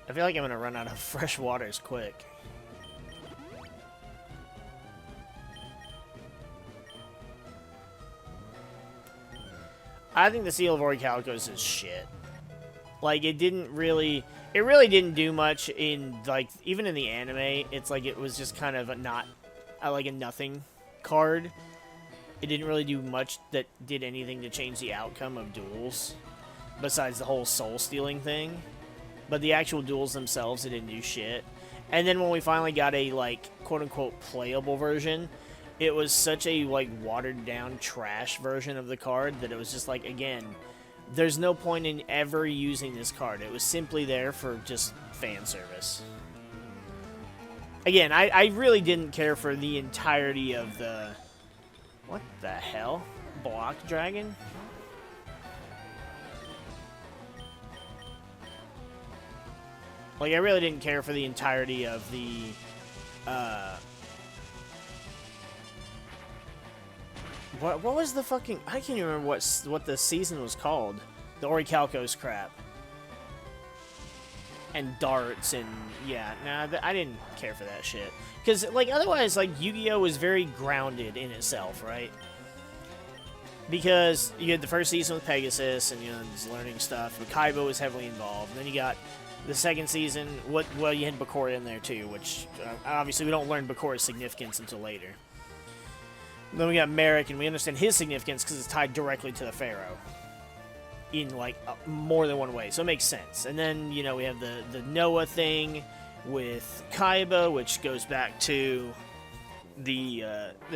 I feel like I'm gonna run out of fresh waters quick. I think the Seal of Orichalcos is shit. Like, it really didn't do much in, like, even in the anime. It's like it was just kind of like a nothing card. It didn't really do much that did anything to change the outcome of duels, besides the whole soul-stealing thing. But the actual duels themselves, it didn't do shit. And then when we finally got a, like, quote-unquote playable version, it was such a, like, watered-down trash version of the card that it was just like, again, there's no point in ever using this card. It was simply there for just fan service. Again, I really didn't care for the entirety of the... What the hell? Block Dragon? Like, I really didn't care for the entirety of the, What was the fucking... I can't even remember what the season was called. The Orichalcos crap. And darts and... Yeah, nah, I didn't care for that shit. Because, like, otherwise, like, Yu-Gi-Oh! Was very grounded in itself, right? Because you had the first season with Pegasus and, you know, just learning stuff. But Kaiba was heavily involved. And then you got the second season... Well, you had Bakura in there, too, which... obviously, we don't learn Bakura's significance until later. Then we got MariK, and we understand his significance because it's tied directly to the Pharaoh. In, like, more than one way. So it makes sense. And then, you know, we have the Noah thing with Kaiba, which goes back to the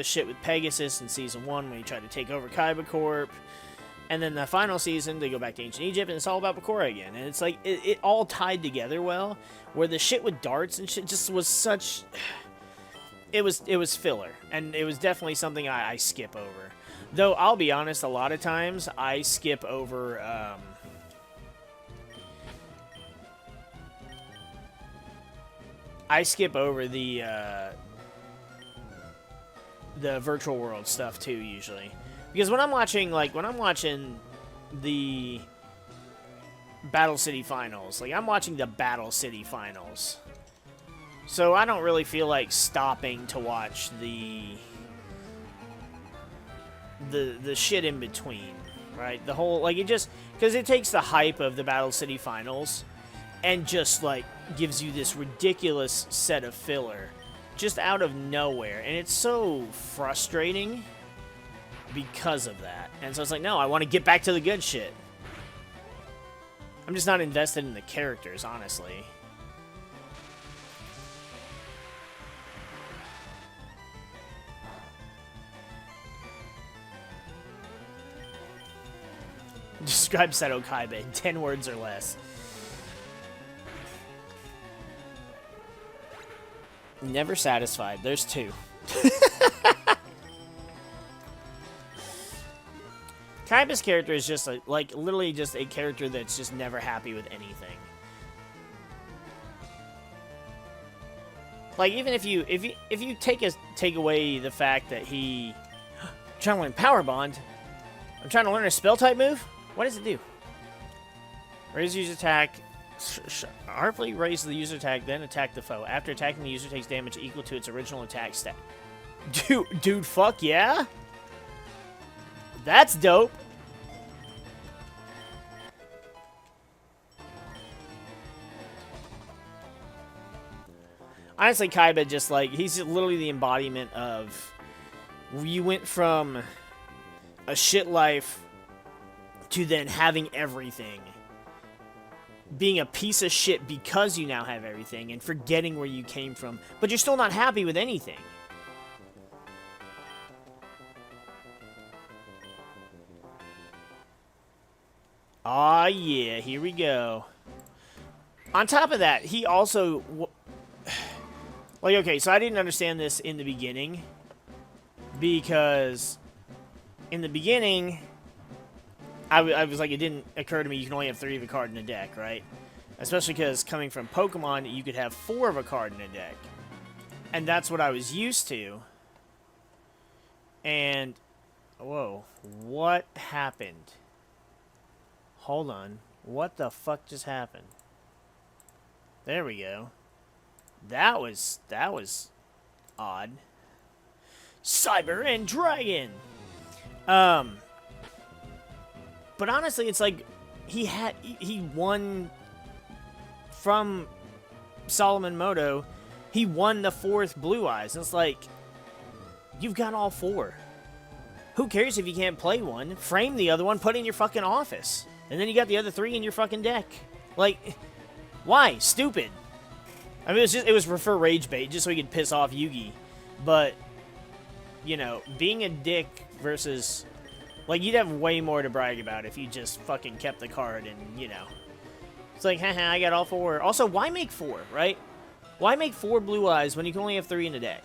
shit with Pegasus in Season 1 when he tried to take over Kaiba Corp. And then the final season, they go back to Ancient Egypt, and it's all about Bakura again. And it's like, it all tied together well, where the shit with darts and shit just was such... It was filler, and it was definitely something I skip over. Though, I'll be honest, a lot of times, I skip over, the virtual world stuff, too, usually. Because when I'm watching the Battle City Finals, like, I'm watching the Battle City Finals. So I don't really feel like stopping to watch the shit in between, right? The whole, like, it just, because it takes the hype of the Battle City Finals and just, like, gives you this ridiculous set of filler just out of nowhere. And it's so frustrating because of that. And so it's like, no, I want to get back to the good shit. I'm just not invested in the characters, honestly. Describe Seto Kaiba in 10 words or less. Never satisfied. There's 2. Kaiba's character is just like literally just a character that's just never happy with anything. Like, even if you take away the fact that he I'm trying to learn Power Bond. I'm trying to learn a spell type move. What does it do? Raise user attack. Sharply raise the user attack, then attack the foe. After attacking, the user takes damage equal to its original attack stat. Dude, fuck yeah? That's dope. Honestly, Kaiba just, like, he's literally the embodiment of... You went from a shit life to then having everything. Being a piece of shit because you now have everything and forgetting where you came from. But you're still not happy with anything. Aw, yeah, here we go. On top of that, he also... Like, okay, so I didn't understand this in the beginning. Because in the beginning... I was like, it didn't occur to me you can only have 3 of a card in a deck, right? Especially because coming from Pokemon, you could have 4 of a card in a deck. And that's what I was used to. And, whoa, what happened? Hold on. What the fuck just happened? There we go. That was odd. Cyber and Dragon. But honestly, it's like he won from Solomon Moto. He won the 4th Blue Eyes. And it's like, you've got all 4. Who cares if you can't play one? Frame the other one, put it in your fucking office. And then you got the other 3 in your fucking deck. Like, why? Stupid. I mean, it was for rage bait, just so he could piss off Yugi. But, you know, being a dick versus... Like, you'd have way more to brag about if you just fucking kept the card and, you know. It's like, haha, I got all 4. Also, why make 4, right? Why make 4 Blue Eyes when you can only have 3 in the deck?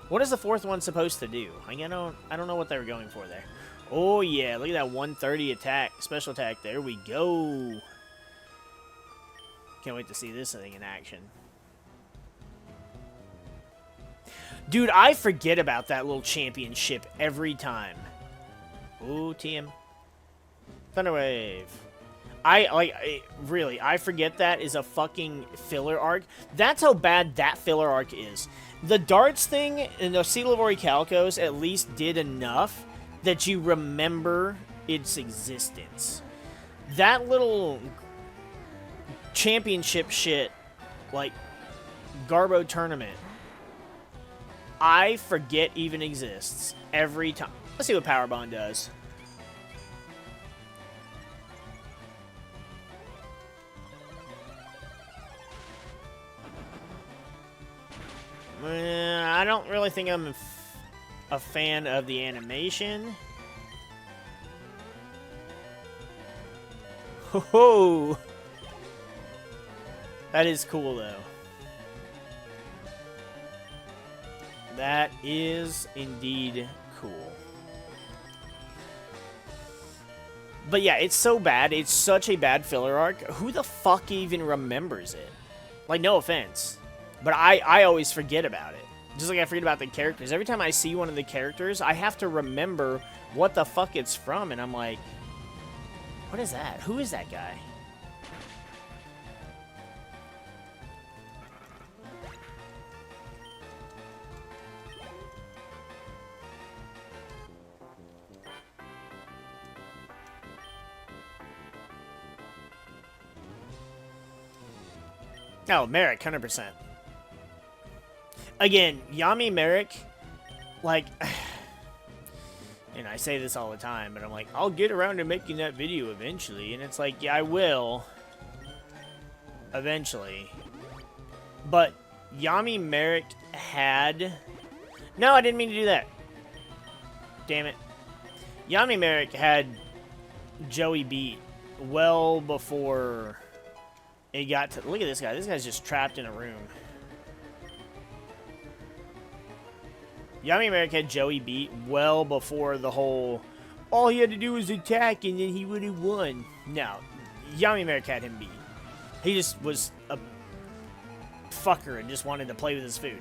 What is the 4th one supposed to do? I don't know what they were going for there. Oh, yeah, look at that 130 attack, special attack. There we go. Can't wait to see this thing in action. Dude, I forget about that little championship every time. Ooh, TM. Thunderwave. Really, I forget that is a fucking filler arc. That's how bad that filler arc is. The darts thing and the Seal of Orichalcos at least did enough that you remember its existence. That little championship shit, like Garbo tournament, I forget even exists every time. Let's see what Power Bond does. I don't really think I'm a fan of the animation. Ho-ho! That is cool, though. That is indeed cool. But yeah, it's so bad. It's such a bad filler arc. Who the fuck even remembers it? Like, no offense. But I always forget about it. Just like I forget about the characters. Every time I see one of the characters, I have to remember what the fuck it's from. And I'm like, what is that? Who is that guy? Oh, MariK, 100%. Again, Yami MariK, like, and I say this all the time, but I'm like, I'll get around to making that video eventually, and it's like, yeah, I will, eventually, but Yami MariK had, no, I didn't mean to do that, damn it, Yami MariK had Joey beat well before it got to, look at this guy's just trapped in a room. Yami MariK had Joey beat well before the whole, all he had to do was attack and then he would have won. No, Yami MariK had him beat. He just was a fucker and just wanted to play with his food.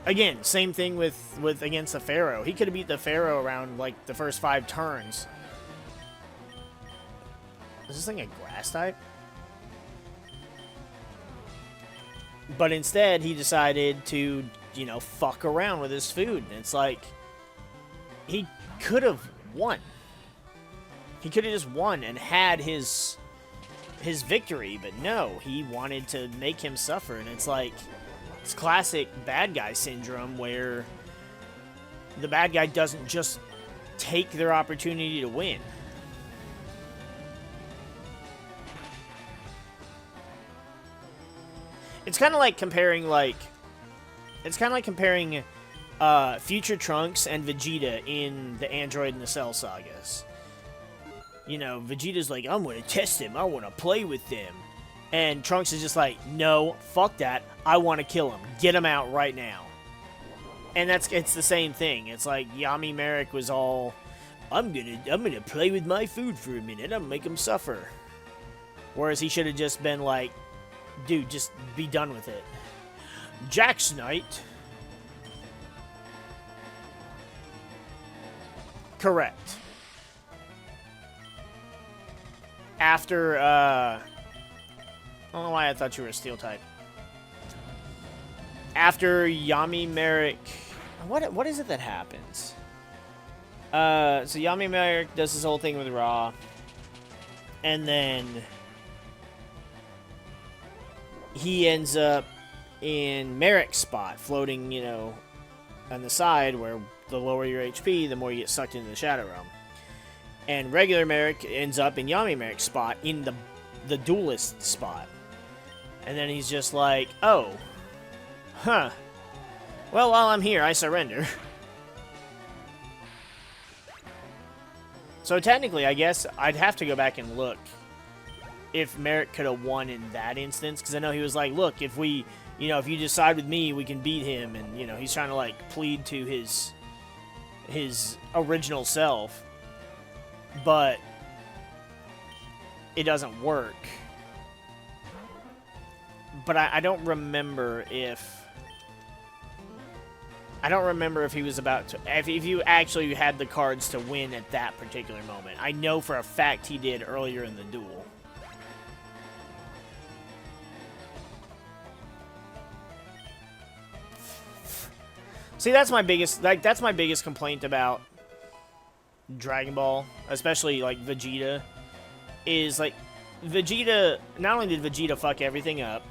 Again, same thing with against the Pharaoh. He could have beat the Pharaoh around like the first 5 turns. Is this thing a grass type? But instead, he decided to, you know, fuck around with his food. And it's like, he could have won. He could have just won and had his victory. But no, he wanted to make him suffer. And it's like, it's classic bad guy syndrome where the bad guy doesn't just take their opportunity to win. It's kind of like comparing, Future Trunks and Vegeta in the Android and the Cell sagas. You know, Vegeta's like, I'm going to test him. I want to play with them. And Trunks is just like, no, fuck that. I want to kill him. Get him out right now. And it's the same thing. It's like Yami MariK was all, I'm gonna play with my food for a minute. I'm gonna make him suffer. Whereas he should have just been like, dude, just be done with it. Jax Knight. Correct. I don't know why I thought you were a steel type. After Yami MariK... What is it that happens? So Yami MariK does this whole thing with Raw. And then... he ends up in MariK's spot, floating, you know, on the side where the lower your HP, the more you get sucked into the Shadow Realm. And regular MariK ends up in Yami MariK's spot, in the duelist spot. And then he's just like, oh, huh. Well, while I'm here, I surrender. So technically, I guess I'd have to go back and look if MariK could have won in that instance, because I know he was like, look, if we, you know, if you decide with me, we can beat him, and, you know, he's trying to, like, plead to his original self, but it doesn't work. But I don't remember if... I don't remember if he was about to... If you actually had the cards to win at that particular moment. I know for a fact he did earlier in the duel. See, that's my biggest... Like, that's my biggest complaint about Dragon Ball, especially, like, Vegeta, is, like, Vegeta... Not only did Vegeta fuck everything up,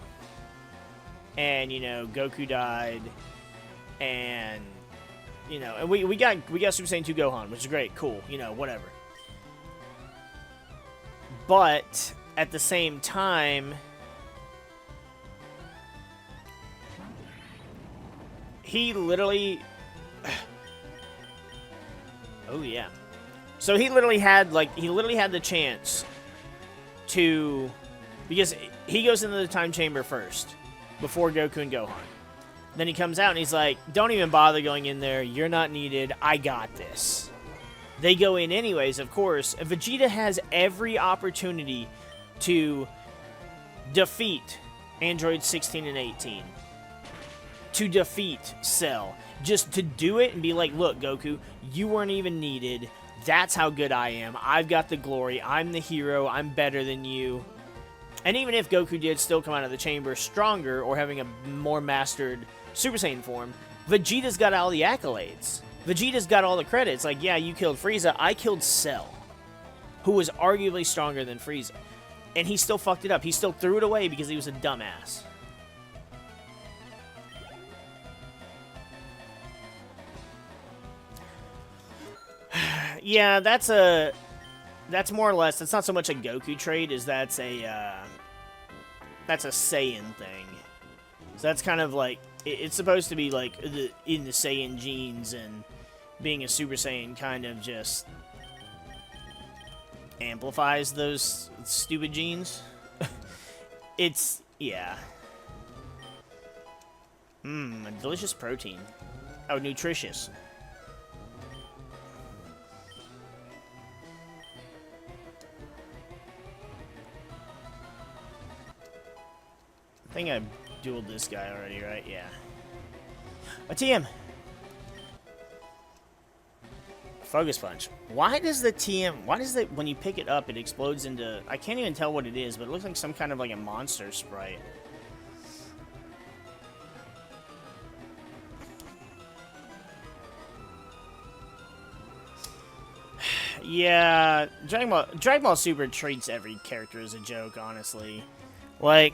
and, you know, Goku died, and, you know, and we got Super Saiyan 2 Gohan, which is great, cool, you know, whatever. But, at the same time... He literally... Oh, yeah. So he literally had, like, the chance to... Because he goes into the time chamber first, before Goku and Gohan. Then he comes out and he's like, don't even bother going in there. You're not needed. I got this. They go in anyways, of course. And Vegeta has every opportunity to defeat Android 16 and 18. To defeat Cell. Just to do it and be like, look, Goku, you weren't even needed. That's how good I am. I've got the glory. I'm the hero. I'm better than you. And even if Goku did still come out of the chamber stronger or having a more mastered Super Saiyan form, Vegeta's got all the accolades. Vegeta's got all the credits. Like, yeah, you killed Frieza. I killed Cell, who was arguably stronger than Frieza. And he still fucked it up. He still threw it away because he was a dumbass. Yeah, that's more or less, it's not so much a Goku trait as that's a Saiyan thing. So that's kind of like, it's supposed to be like in the Saiyan genes, and being a Super Saiyan kind of just amplifies those stupid genes. It's, yeah. A delicious protein. Oh, nutritious. I think I dueled this guy already, right? Yeah. A TM! Focus Punch. Why does the TM... Why does when you pick it up, it explodes into... I can't even tell what it is, but it looks like some kind of like a monster sprite. Yeah, Dragon Ball Super treats every character as a joke, honestly. Like...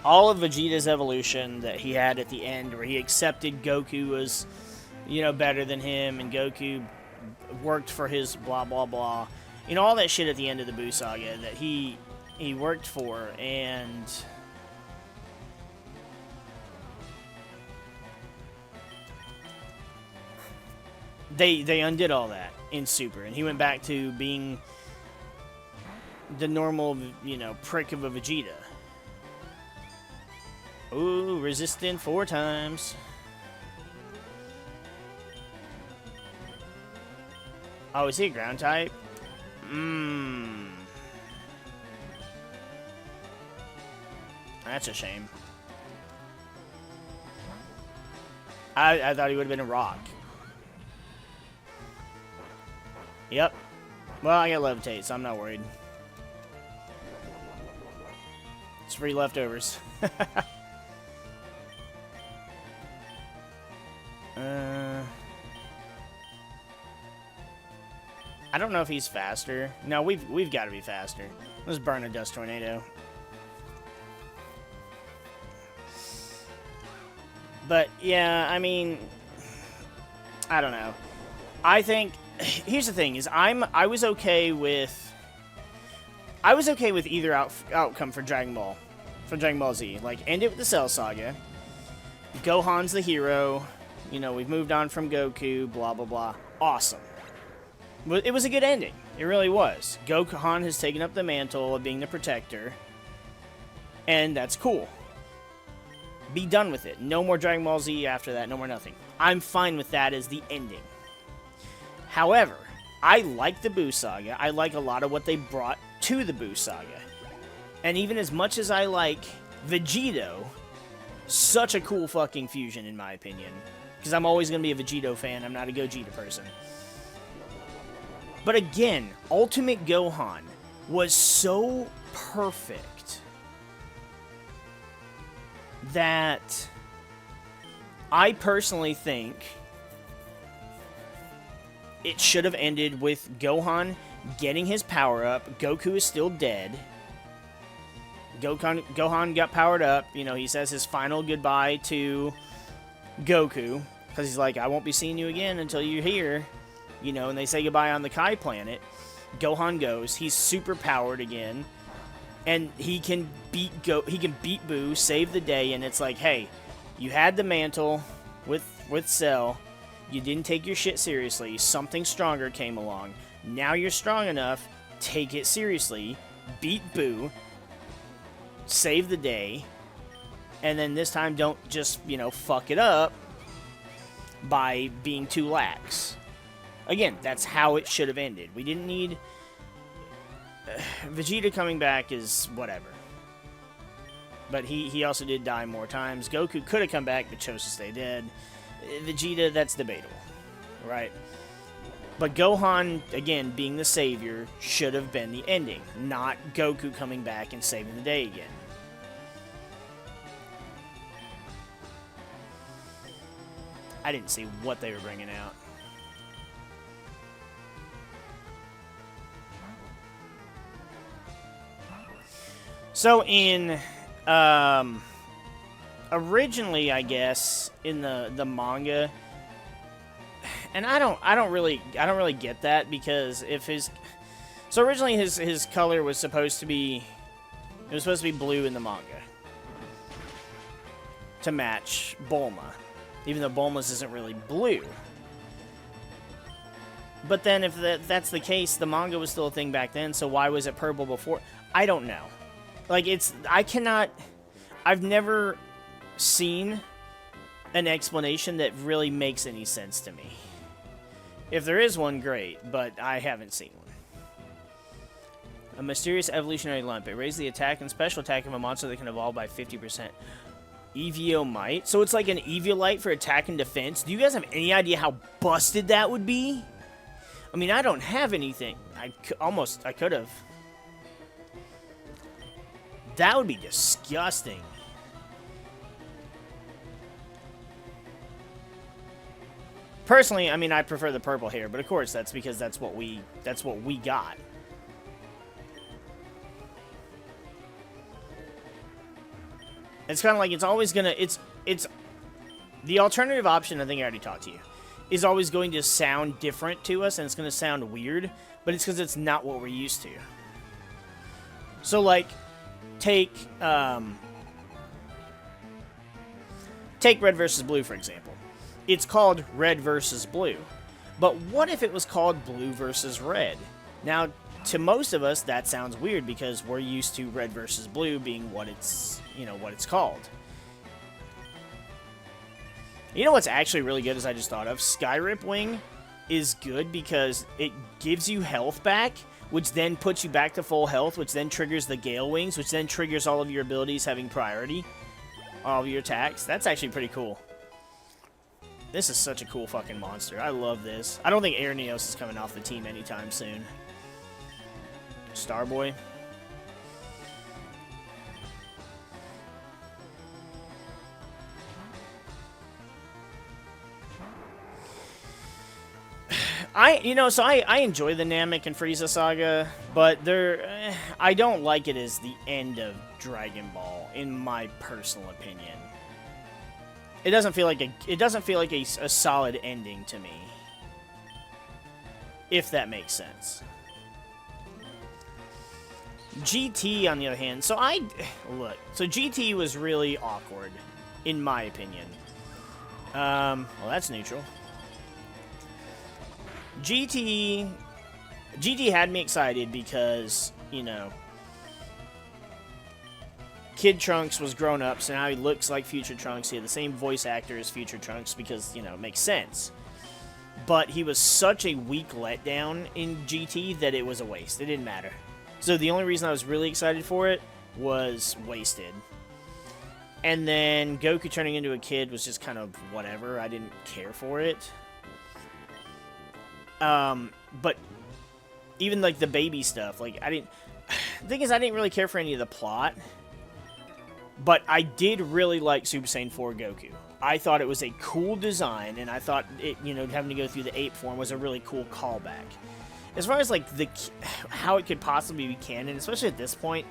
all of Vegeta's evolution that he had at the end, where he accepted Goku was, you know, better than him, and Goku worked for his blah, blah, blah. You know, all that shit at the end of the Buu Saga that he worked for, and... They undid all that in Super, and he went back to being the normal, you know, prick of a Vegeta. Ooh, resistant 4 times. Oh, is he a ground type? That's a shame. I thought he would have been a rock. Yep. Well, I got levitate, so I'm not worried. It's free leftovers. I don't know if he's faster. No, we've got to be faster. Let's burn a dust tornado. But yeah, I mean, I don't know. I think here's the thing: is I was okay with either outcome for Dragon Ball Z. Like, end it with the Cell Saga. Gohan's the hero. You know, we've moved on from Goku. Blah blah blah. Awesome. But it was a good ending. It really was. Gohan has taken up the mantle of being the protector, and that's cool. Be done with it. No more Dragon Ball Z after that. No more nothing. I'm fine with that as the ending. However, I like the Buu Saga. I like a lot of what they brought to the Buu Saga. And even as much as I like Vegito, such a cool fucking fusion in my opinion. Because I'm always going to be a Vegito fan. I'm not a Gogeta person. But again, Ultimate Gohan was so perfect that I personally think it should have ended with Gohan getting his power up. Goku is still dead. Gohan got powered up. You know, he says his final goodbye to Goku. Because he's like, I won't be seeing you again until you're here. You know, and they say goodbye on the Kai planet. Gohan goes. He's super powered again. And he can beat Buu, save the day, and it's like, hey, you had the mantle with Cell. You didn't take your shit seriously. Something stronger came along. Now you're strong enough. Take it seriously. Beat Buu. Save the day. And then this time don't just, you know, fuck it up by being too lax. Again, that's how it should have ended. We didn't need... Vegeta coming back is whatever. But he also did die more times. Goku could have come back, but chose to stay dead. Vegeta, that's debatable. Right? But Gohan, again, being the savior, should have been the ending. Not Goku coming back and saving the day again. I didn't see what they were bringing out. So in originally, I guess in the manga, and I don't really get that, because if originally his color was supposed to be blue in the manga to match Bulma, even though Bulma's isn't really blue. But then if that's the case, the manga was still a thing back then, so why was it purple before? I don't know. Like, I've never seen an explanation that really makes any sense to me. If there is one, great, but I haven't seen one. A mysterious evolutionary lump. It raises the attack and special attack of a monster that can evolve by 50%. Yugioh might. So it's like an Eviolite for attack and defense. Do you guys have any idea how busted that would be? I mean, I don't have anything. I could have. That would be disgusting. Personally, I mean, I prefer the purple hair, but of course that's because that's what we got. It's kind of like it's always gonna it's the alternative option. I think I already talked to you. Is always going to sound different to us, and it's going to sound weird, but it's because it's not what we're used to. So, like, take Red versus Blue, for example. It's called Red versus Blue. But what if it was called Blue versus Red? Now, to most of us, that sounds weird because we're used to Red versus Blue being what it's called. You know what's actually really good, as I just thought of? Skyrip Wing is good because it gives you health back, which then puts you back to full health, which then triggers the Gale Wings, which then triggers all of your abilities having priority, all of your attacks. That's actually pretty cool. This is such a cool fucking monster. I love this. I don't think Air Neos is coming off the team anytime soon. Starboy. So I enjoy the Namek and Frieza saga, but I don't like it as the end of Dragon Ball, in my personal opinion. It doesn't feel like a solid ending to me, if that makes sense. GT, on the other hand, so GT was really awkward, in my opinion. Well, that's neutral. GT had me excited because, you know, Kid Trunks was grown up, so now he looks like Future Trunks. He had the same voice actor as Future Trunks because, you know, it makes sense. But he was such a weak letdown in GT that it was a waste. It didn't matter. So the only reason I was really excited for it was wasted. And then Goku turning into a kid was just kind of whatever. I didn't care for it. But even like the baby stuff, like the thing is, I didn't really care for any of the plot, but I did really like Super Saiyan 4 Goku. I thought it was a cool design, and I thought it, you know, having to go through the ape form was a really cool callback. As far as like how it could possibly be canon, especially at this point,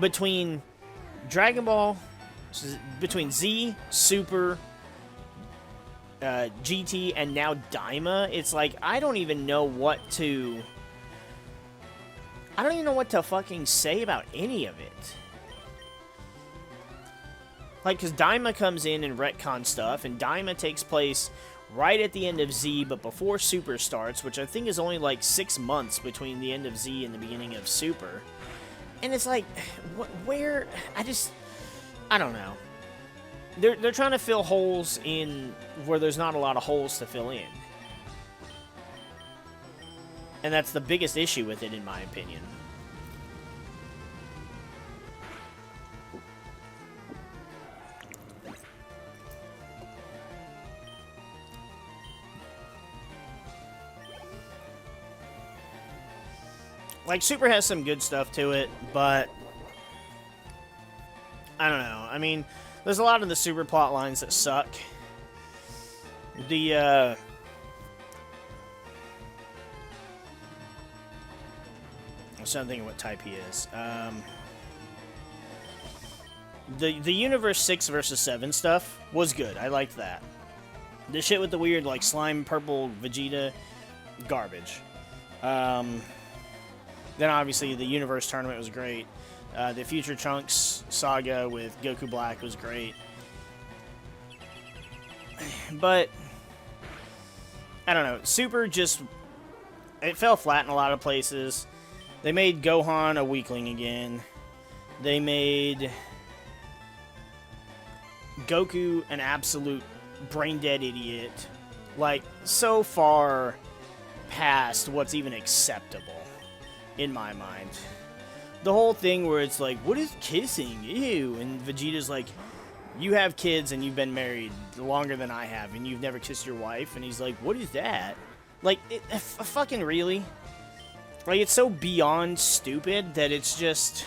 between Dragon Ball, between Z, Super, GT, and now Daima, it's like I don't even know what to fucking say about any of it. Like, because Daima comes in and retcon stuff, and Daima takes place right at the end of Z, but before Super starts, which I think is only like 6 months between the end of Z and the beginning of Super. And it's like, where? I don't know. They're trying to fill holes in where there's not a lot of holes to fill in. And that's the biggest issue with it, in my opinion. Like, Super has some good stuff to it, but I don't know. I mean, there's a lot of the Super plot lines that suck. I'm trying to think of what type he is. The Universe 6 versus 7 stuff was good. I liked that. The shit with the weird, like, slime purple Vegeta, garbage. Then, obviously, the Universe Tournament was great. The Future Trunks saga with Goku Black was great. But, I don't know. Super just... It fell flat in a lot of places. They made Gohan a weakling again. They made Goku an absolute brain-dead idiot. Like, so far past what's even acceptable, in my mind. The whole thing where it's like, what is kissing? Ew. And Vegeta's like, you have kids and you've been married longer than I have and you've never kissed your wife. And he's like, what is that? Like, fucking really? Like, it's so beyond stupid that it's just...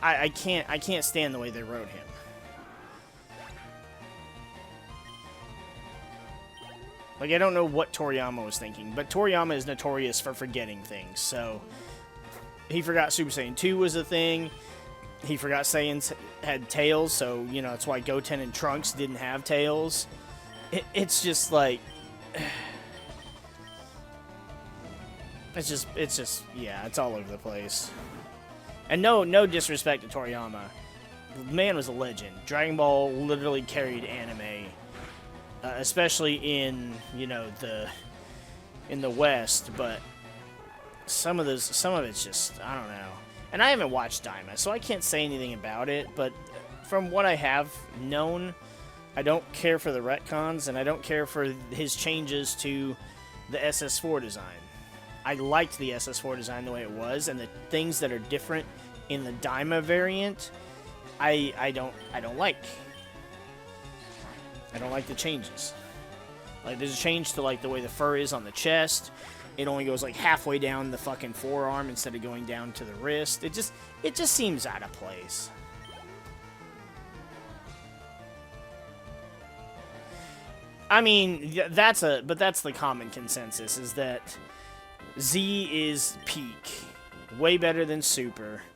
I can't stand the way they wrote him. Like, I don't know what Toriyama was thinking, but Toriyama is notorious for forgetting things, so... He forgot Super Saiyan 2 was a thing. He forgot Saiyans had tails, so, you know, that's why Goten and Trunks didn't have tails. It's just, like... It's just, yeah, it's all over the place. And no disrespect to Toriyama. The man was a legend. Dragon Ball literally carried anime. Especially in, you know, in the West, but some of it's just, I don't know. And I haven't watched Daima, so I can't say anything about it, but from what I have known, I don't care for the retcons, and I don't care for his changes to the SS4 design. I liked the SS4 design the way it was, and the things that are different in the Daima variant, I don't like. I don't like the changes. Like, there's a change to, like, the way the fur is on the chest. It only goes, like, halfway down the fucking forearm instead of going down to the wrist. It just seems out of place. I mean, that's the common consensus, is that Z is peak. Way better than Super.